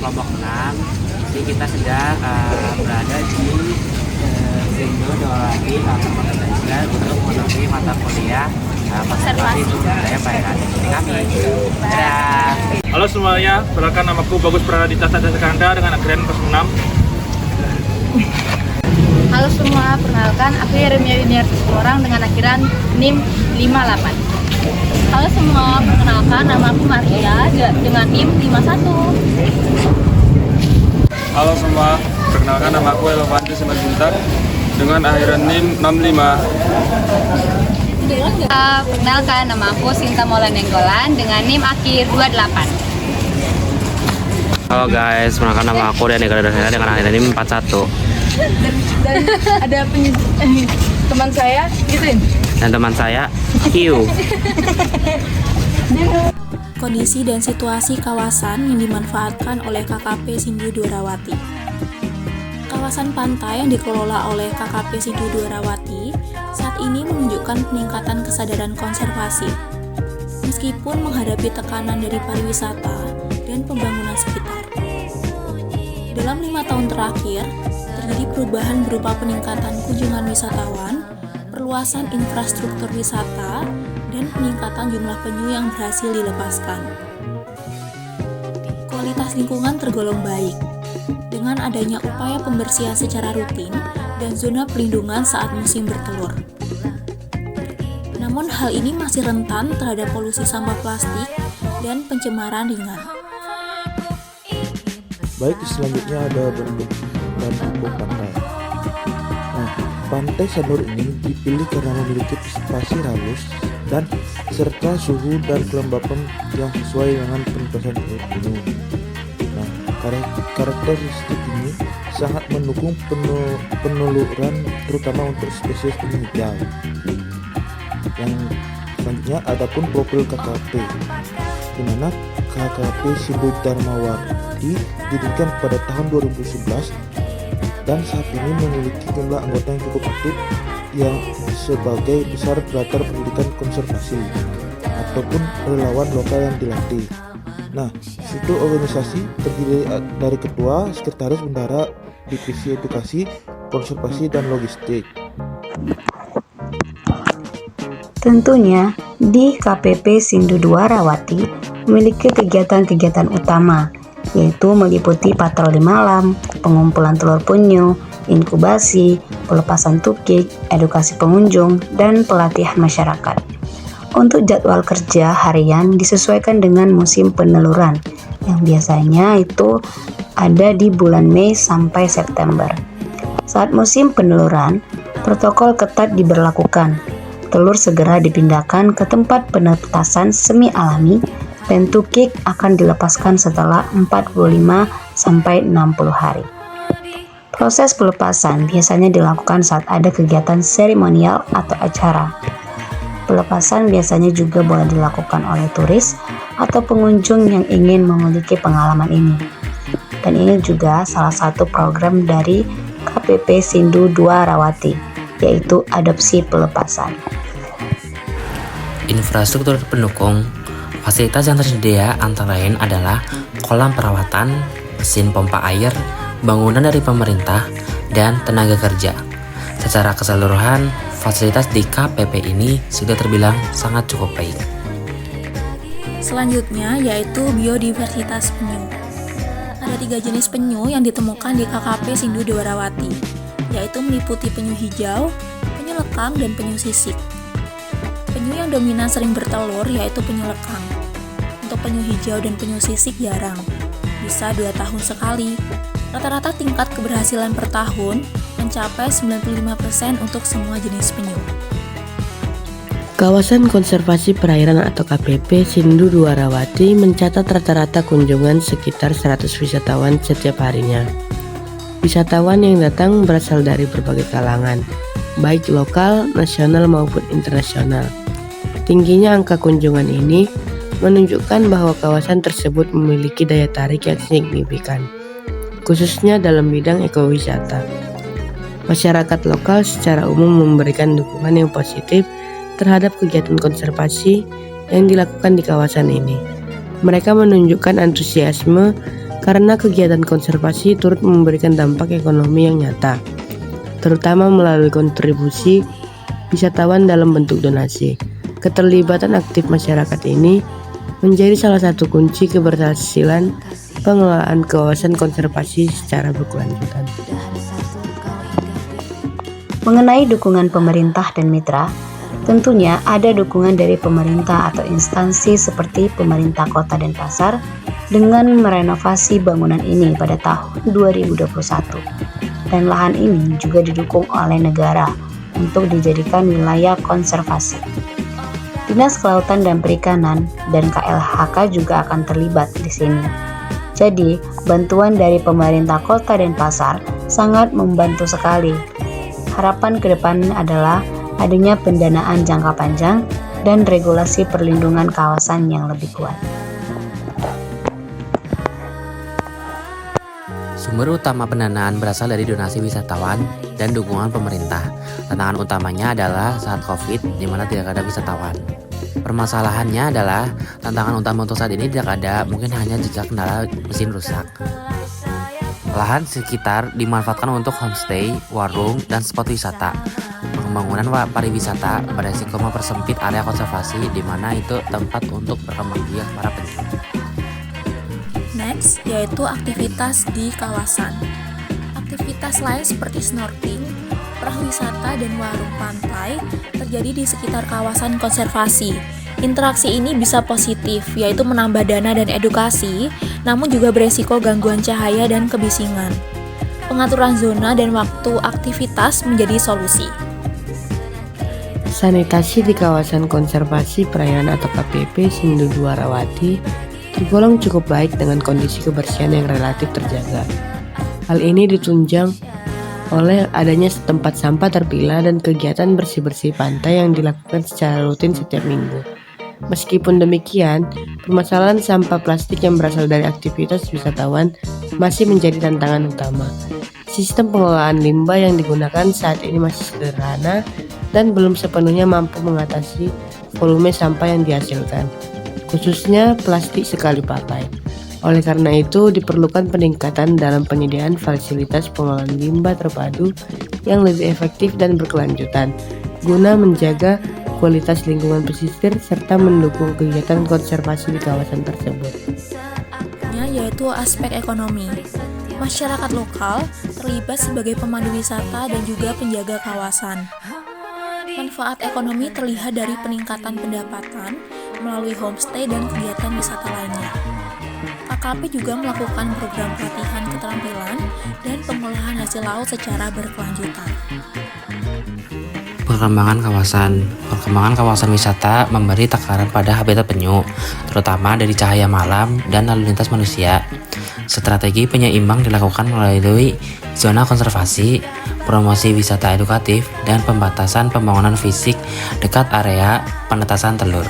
kelompok 6. Jadi kita sedang berada di Sindu Dewati Kabupaten Tegal untuk memenuhi mata kuliah konservasi sumber daya perairan. Ini kami. Dadah. Halo semuanya, perkenalkan namaku Bagus Pradita Satya Sekanda dengan Agrian 06. Halo semua, perkenalkan aku Yeremia Yuniarti Orang dengan akhiran NIM 58. Halo semua, perkenalkan nama aku Maria dengan NIM 51. Halo semua, perkenalkan nama aku Elovanti Simanjuntak dengan akhiran NIM 65. Perkenalkan nama aku Sinta Molanenggolan dengan NIM akhir 28. Halo guys, perkenalkan nama aku Rian Eka Dodosena dengan akhiran NIM 41. Dan ada teman saya gituin. Dan teman saya Q. Kondisi dan situasi kawasan yang dimanfaatkan oleh KKP Sindu Dwarawati. Kawasan pantai yang dikelola oleh KKP Sindu Dwarawati saat ini menunjukkan peningkatan kesadaran konservasi. Meskipun menghadapi tekanan dari pariwisata dan pembangunan sekitar. Dalam 5 tahun terakhir, terjadi perubahan berupa peningkatan kunjungan wisatawan, perluasan infrastruktur wisata, dan peningkatan jumlah penyu yang berhasil dilepaskan. Kualitas lingkungan tergolong baik, dengan adanya upaya pembersihan secara rutin dan zona pelindungan saat musim bertelur. Namun hal ini masih rentan terhadap polusi sampah plastik dan pencemaran ringan. Baik, selanjutnya ada bentuk dan tipe pantai. Nah, pantai Sanur ini dipilih karena memiliki pasir halus dan serta suhu dan kelembapan yang sesuai dengan penutusan air gunung. Nah, karakteristik ini sangat mendukung peneluran terutama untuk spesies penyu hijau. Yang selanjutnya adapun profil KKP, di mana KKP Sindu Dharmawati didirikan pada tahun 2011 dan saat ini memiliki jumlah anggota yang cukup aktif yang sebagai besar latar pendidikan konservasi ataupun relawan lokal yang dilatih. Nah, struktur organisasi terdiri dari ketua, sekretaris, bendahara, divisi edukasi, konservasi, dan logistik. Tentunya, di KPP Sindu Dwarawati memiliki kegiatan-kegiatan utama, yaitu meliputi patroli malam, pengumpulan telur penyu, inkubasi, pelepasan tukik, edukasi pengunjung, dan pelatihan masyarakat. Untuk jadwal kerja harian disesuaikan dengan musim peneluran, yang biasanya itu ada di bulan Mei sampai September. Saat musim peneluran, protokol ketat diberlakukan. Telur segera dipindahkan ke tempat penetasan semi alami dan tukik akan dilepaskan setelah 45 sampai 60 hari. Proses pelepasan biasanya dilakukan saat ada kegiatan seremonial atau acara. Pelepasan biasanya juga boleh dilakukan oleh turis atau pengunjung yang ingin memiliki pengalaman ini. Dan ini juga salah satu program dari KPP Sindu Dwarawati, yaitu adopsi pelepasan. Infrastruktur pendukung fasilitas yang tersedia antara lain adalah kolam perawatan, mesin pompa air, bangunan dari pemerintah, dan tenaga kerja. Secara keseluruhan, fasilitas di KPP ini sudah terbilang sangat cukup baik. Selanjutnya yaitu biodiversitas penyu. Ada 3 jenis penyu yang ditemukan di KKP Sindu Dwarawati, yaitu meliputi penyu hijau, penyu lekang, dan penyu sisik. Penyu yang dominan sering bertelur yaitu penyu lekang. Untuk penyu hijau dan penyu sisik jarang, bisa 2 tahun sekali. Rata-rata tingkat keberhasilan per tahun mencapai 95% untuk semua jenis penyu. Kawasan Konservasi Perairan atau KPP Sindu Dwarawati mencatat rata-rata kunjungan sekitar 100 wisatawan setiap harinya. Wisatawan yang datang berasal dari berbagai kalangan, baik lokal, nasional maupun internasional. Tingginya angka kunjungan ini menunjukkan bahwa kawasan tersebut memiliki daya tarik yang signifikan, khususnya dalam bidang ekowisata. Masyarakat lokal secara umum memberikan dukungan yang positif terhadap kegiatan konservasi yang dilakukan di kawasan ini. Mereka menunjukkan antusiasme karena kegiatan konservasi turut memberikan dampak ekonomi yang nyata, terutama melalui kontribusi wisatawan dalam bentuk donasi. Keterlibatan aktif masyarakat ini menjadi salah satu kunci keberhasilan pengelolaan kawasan konservasi secara berkelanjutan. Mengenai dukungan pemerintah dan mitra, tentunya ada dukungan dari pemerintah atau instansi seperti pemerintah kota dan pasar dengan merenovasi bangunan ini pada tahun 2021. Dan lahan ini juga didukung oleh negara untuk dijadikan wilayah konservasi. Dinas Kelautan dan Perikanan dan KLHK juga akan terlibat di sini. Jadi, bantuan dari pemerintah kota dan pasar sangat membantu sekali. Harapan ke depan adalah adanya pendanaan jangka panjang dan regulasi perlindungan kawasan yang lebih kuat. Sumber utama pendanaan berasal dari donasi wisatawan dan dukungan pemerintah. Tantangan utamanya adalah saat COVID, di mana tidak ada wisatawan. Permasalahannya adalah tantangan utama untuk saat ini tidak ada, mungkin hanya jika kendala mesin rusak. Lahan sekitar dimanfaatkan untuk homestay, warung, dan spot wisata. Pembangunan pariwisata beresiko mempersempit area konservasi di mana itu tempat untuk berkembang biak para penyu. Next, yaitu aktivitas di kawasan. Aktivitas lain seperti snorkeling, perahu wisata, dan warung pantai terjadi di sekitar kawasan konservasi. Interaksi ini bisa positif, yaitu menambah dana dan edukasi, namun juga beresiko gangguan cahaya dan kebisingan. Pengaturan zona dan waktu aktivitas menjadi solusi. Sanitasi di kawasan konservasi perairan atau KPP Sindu Dwarawati tergolong cukup baik dengan kondisi kebersihan yang relatif terjaga. Hal ini ditunjang oleh adanya tempat sampah terpilah dan kegiatan bersih-bersih pantai yang dilakukan secara rutin setiap minggu. Meskipun demikian, permasalahan sampah plastik yang berasal dari aktivitas wisatawan masih menjadi tantangan utama. Sistem pengelolaan limbah yang digunakan saat ini masih sederhana dan belum sepenuhnya mampu mengatasi volume sampah yang dihasilkan, khususnya plastik sekali pakai. Oleh karena itu, diperlukan peningkatan dalam penyediaan fasilitas pengelolaan limbah terpadu yang lebih efektif dan berkelanjutan, guna menjaga kualitas lingkungan pesisir serta mendukung kegiatan konservasi di kawasan tersebut. Yaitu aspek ekonomi. Masyarakat lokal terlibat sebagai pemandu wisata dan juga penjaga kawasan. Manfaat ekonomi terlihat dari peningkatan pendapatan melalui homestay dan kegiatan wisata lainnya. KKP juga melakukan program pelatihan keterampilan dan pengolahan hasil laut secara berkelanjutan. Perkembangan kawasan wisata memberi tekanan pada habitat penyu, terutama dari cahaya malam dan lalu lintas manusia. Strategi penyeimbang dilakukan melalui zona konservasi, promosi wisata edukatif, dan pembatasan pembangunan fisik dekat area penetasan telur.